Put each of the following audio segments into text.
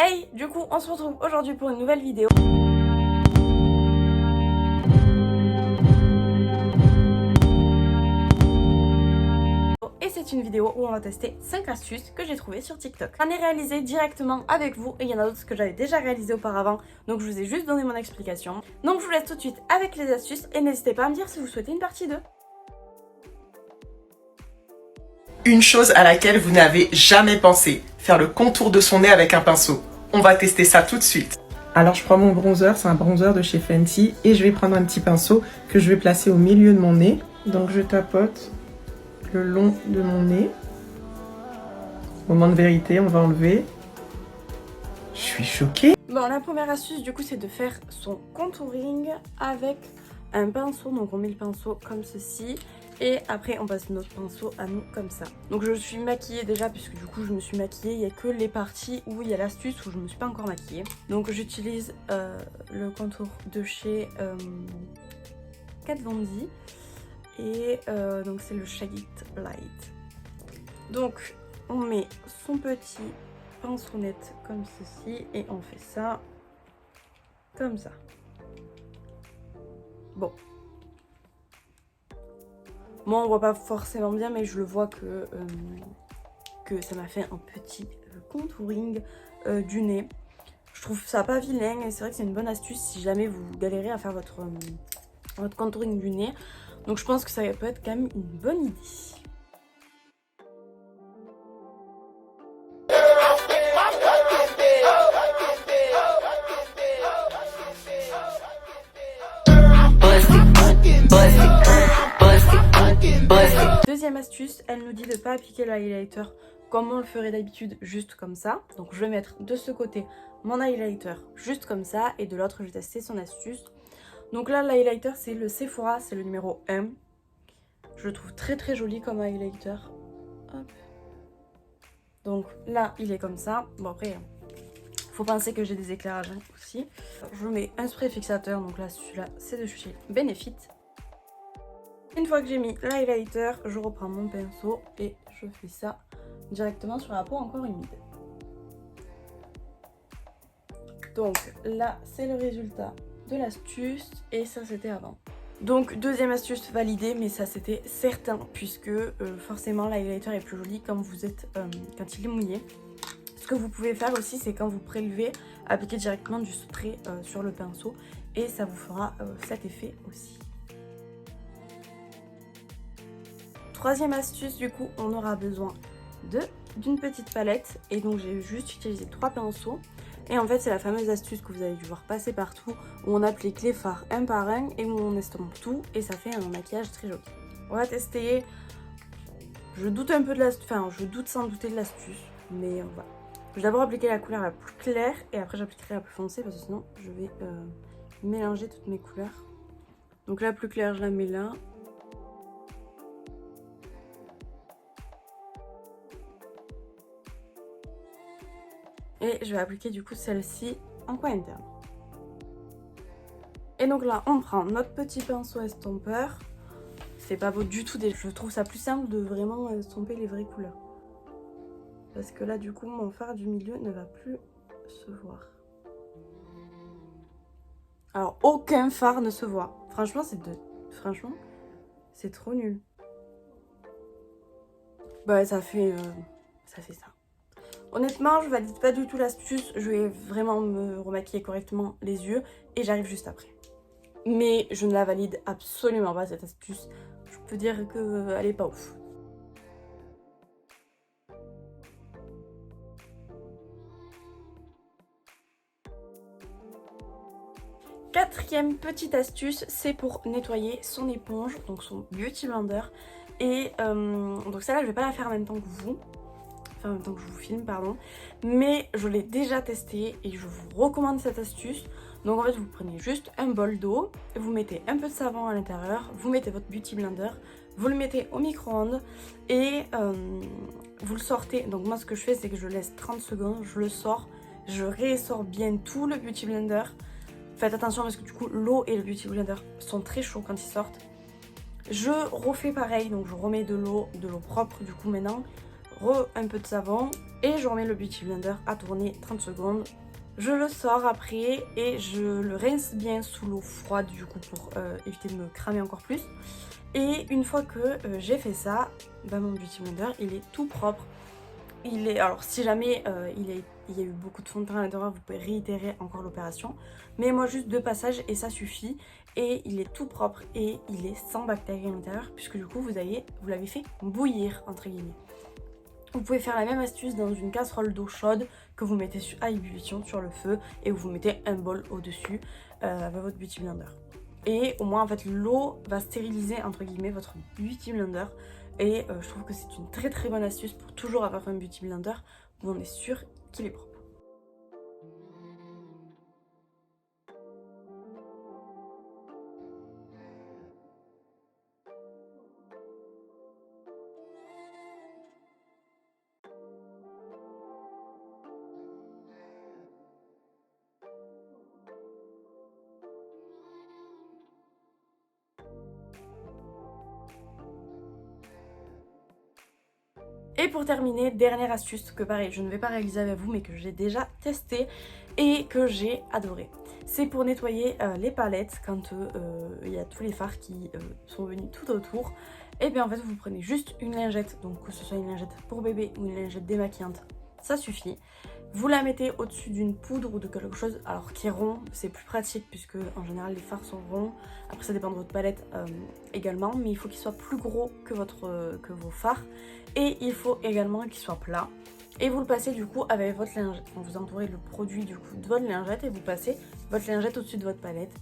Hey, du coup, on se retrouve aujourd'hui pour une nouvelle vidéo. Et c'est une vidéo où on va tester 5 astuces que j'ai trouvées sur TikTok. J'en ai réalisé directement avec vous et il y en a d'autres que j'avais déjà réalisé auparavant, donc je vous ai juste donné mon explication. Donc je vous laisse tout de suite avec les astuces et n'hésitez pas à me dire si vous souhaitez une partie 2. Une chose à laquelle vous n'avez jamais pensé, faire le contour de son nez avec un pinceau. On va tester ça tout de suite. Alors je prends mon bronzer, c'est un bronzer de chez Fenty et je vais prendre un petit pinceau que je vais placer au milieu de mon nez. Donc je tapote le long de mon nez. Moment de vérité, on va enlever. Je suis choquée. Bon, la première astuce du coup c'est de faire son contouring avec un pinceau. Donc on met le pinceau comme ceci et après on passe notre pinceau à nous comme ça. Donc je suis maquillée déjà puisque du coup je me suis maquillée. Il n'y a que les parties où il y a l'astuce où je me suis pas encore maquillée. Donc j'utilise le contour de chez Kat Von D et donc c'est le Shade Light. Donc on met son petit pinceau net comme ceci et on fait ça comme ça. Bon, moi on voit pas forcément bien mais je le vois que ça m'a fait un petit contouring du nez. Je trouve ça pas vilain et c'est vrai que c'est une bonne astuce si jamais vous galérez à faire votre contouring du nez. Donc je pense que ça peut être quand même une bonne idée. Deuxième astuce, elle nous dit de ne pas appliquer le highlighter comme on le ferait d'habitude, juste comme ça. Donc je vais mettre de ce côté mon highlighter juste comme ça et de l'autre je vais tester son astuce. Donc là l'highlighter c'est le Sephora, c'est le numéro 1. Je le trouve très très joli comme highlighter. Hop. Donc là il est comme ça. Bon après faut penser que j'ai des éclairages aussi. Je mets un spray fixateur, donc là celui-là c'est de chez Benefit. Une fois que j'ai mis l'highlighter, je reprends mon pinceau et je fais ça directement sur la peau encore humide. Donc là, c'est le résultat de l'astuce et ça c'était avant. Donc deuxième astuce validée, mais ça c'était certain puisque forcément l'highlighter est plus joli quand vous êtes quand il est mouillé. Ce que vous pouvez faire aussi, c'est quand vous prélevez, appliquer directement du spray sur le pinceau et ça vous fera cet effet aussi. Troisième astuce, du coup, on aura besoin d'une petite palette et donc j'ai juste utilisé 3 pinceaux. Et en fait, c'est la fameuse astuce que vous avez dû voir passer partout où on applique les fards un par un et où on estompe tout et ça fait un maquillage très joli. On va tester. Je doute un peu de l'astuce, enfin, je doute sans douter de l'astuce, mais voilà. Je vais d'abord appliquer la couleur la plus claire et après j'appliquerai la plus foncée parce que sinon je vais mélanger toutes mes couleurs. Donc la plus claire, je la mets là. Et je vais appliquer du coup celle-ci en coin interne. Et donc là, on prend notre petit pinceau estompeur. C'est pas beau du tout, je trouve ça plus simple de vraiment estomper les vraies couleurs. Parce que là, du coup, mon fard du milieu ne va plus se voir. Alors, aucun fard ne se voit. Franchement, c'est trop nul. Bah, ça fait ça. Honnêtement, je valide pas du tout l'astuce, je vais vraiment me remaquiller correctement les yeux et j'arrive juste après. Mais je ne la valide absolument pas cette astuce, je peux dire qu'elle est pas ouf. Quatrième petite astuce, c'est pour nettoyer son éponge, donc son Beauty Blender. Et donc celle-là, je vais pas la faire en même temps que vous. Enfin en même temps que je vous filme, pardon, mais je l'ai déjà testé et je vous recommande cette astuce. Donc en fait vous prenez juste un bol d'eau, vous mettez un peu de savon à l'intérieur, vous mettez votre Beauty Blender, vous le mettez au micro-ondes et vous le sortez. Donc moi ce que je fais c'est que je laisse 30 secondes, je le sors, je ressors bien tout le Beauty Blender. Faites attention parce que du coup l'eau et le Beauty Blender sont très chauds quand ils sortent. Je refais pareil, donc je remets de l'eau propre du coup maintenant. un peu de savon et je remets le Beauty Blender à tourner 30 secondes. Je le sors après et je le rince bien sous l'eau froide du coup pour éviter de me cramer encore plus. Et une fois que j'ai fait ça, mon Beauty Blender il est tout propre. Alors si jamais il y a eu beaucoup de fond de teint à l'intérieur, vous pouvez réitérer encore l'opération. Mais moi juste 2 passages et ça suffit. Et il est tout propre et il est sans bactéries à l'intérieur puisque du coup vous l'avez fait bouillir entre guillemets. Vous pouvez faire la même astuce dans une casserole d'eau chaude que vous mettez à ébullition sur le feu et vous mettez un bol au-dessus avec votre Beauty Blender. Et au moins en fait l'eau va stériliser entre guillemets votre Beauty Blender. Et je trouve que c'est une très très bonne astuce pour toujours avoir un Beauty Blender où on est sûr qu'il est propre. Et pour terminer, dernière astuce que pareil, je ne vais pas réaliser avec vous mais que j'ai déjà testé et que j'ai adoré. C'est pour nettoyer les palettes quand il y a tous les fards qui sont venus tout autour. Et bien en fait vous prenez juste une lingette, donc que ce soit une lingette pour bébé ou une lingette démaquillante, ça suffit. Vous la mettez au-dessus d'une poudre ou de quelque chose alors qui est rond, c'est plus pratique puisque en général les fards sont ronds. Après ça dépend de votre palette également, mais il faut qu'il soit plus gros que vos fards. Et il faut également qu'il soit plat. Et vous le passez du coup avec votre lingette. Donc vous entourez le produit du coup de votre lingette et vous passez votre lingette au-dessus de votre palette.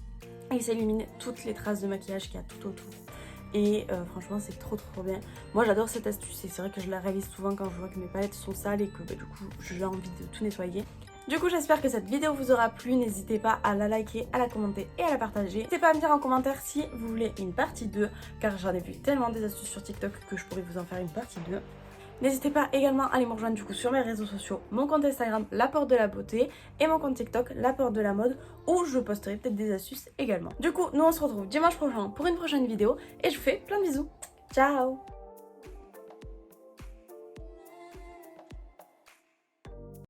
Et ça élimine toutes les traces de maquillage qu'il y a tout autour. Et franchement c'est trop bien. Moi j'adore cette astuce et c'est vrai que je la réalise souvent quand je vois que mes palettes sont sales et que du coup j'ai envie de tout nettoyer. Du coup j'espère que cette vidéo vous aura plu, n'hésitez pas à la liker, à la commenter et à la partager. N'hésitez pas à me dire en commentaire si vous voulez une partie 2 car j'en ai vu tellement des astuces sur TikTok que je pourrais vous en faire une partie 2. N'hésitez pas également à aller me rejoindre du coup sur mes réseaux sociaux, mon compte Instagram La Porte de la Beauté et mon compte TikTok La Porte de la Mode où je posterai peut-être des astuces également. Du coup nous on se retrouve dimanche prochain pour une prochaine vidéo et je vous fais plein de bisous. Ciao!